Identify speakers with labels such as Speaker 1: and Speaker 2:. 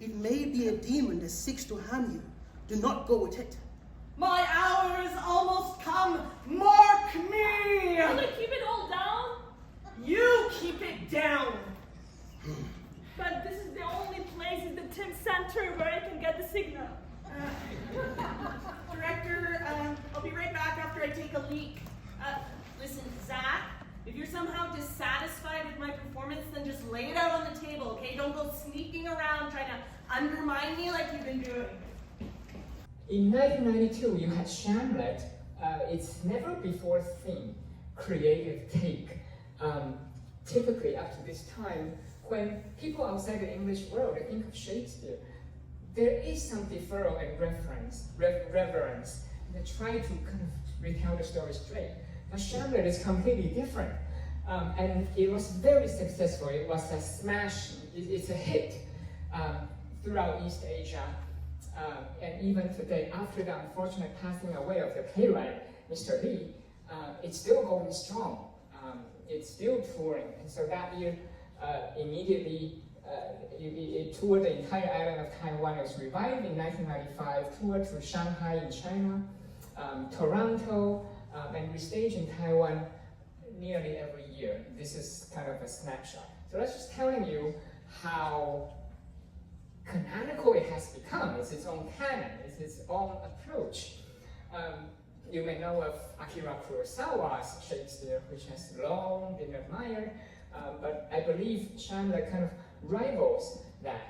Speaker 1: It may be a demon that seeks to harm you. Do not go with it.
Speaker 2: My hour is almost come. Mark me!
Speaker 3: Will they keep it all down?
Speaker 2: You keep it down.
Speaker 3: But this is the only place in the Tim Center where I can get the signal.
Speaker 2: Director, I'll be right back after I take a leak. Listen, Zach, if you're somehow dissatisfied with my performance, then just lay it out on the table, okay? Don't go sneaking around trying to undermine me like you've been doing.
Speaker 4: In 1992, you had Shamlet, its never-before-seen creative take. Typically, up to this time, when people outside the English world think of Shakespeare, there is some deferral and reverence that try to kind of retell the story straight. But Shamlet is completely different. And it was very successful. It was a smash, it's a hit throughout East Asia. And even today, after the unfortunate passing away of the playwright, Mr. Lee, it's still going strong. It's still touring. And so that year, immediately, it toured the entire island of Taiwan. It was revived in 1995, toured to Shanghai in China, Toronto, and restaged in Taiwan nearly every year. This is kind of a snapshot. So that's just telling you how canonical it has become. It's its own canon, it's its own approach. You may know of Akira Kurosawa's Shakespeare, which has long been admired, but I believe Shamlet kind of rivals that.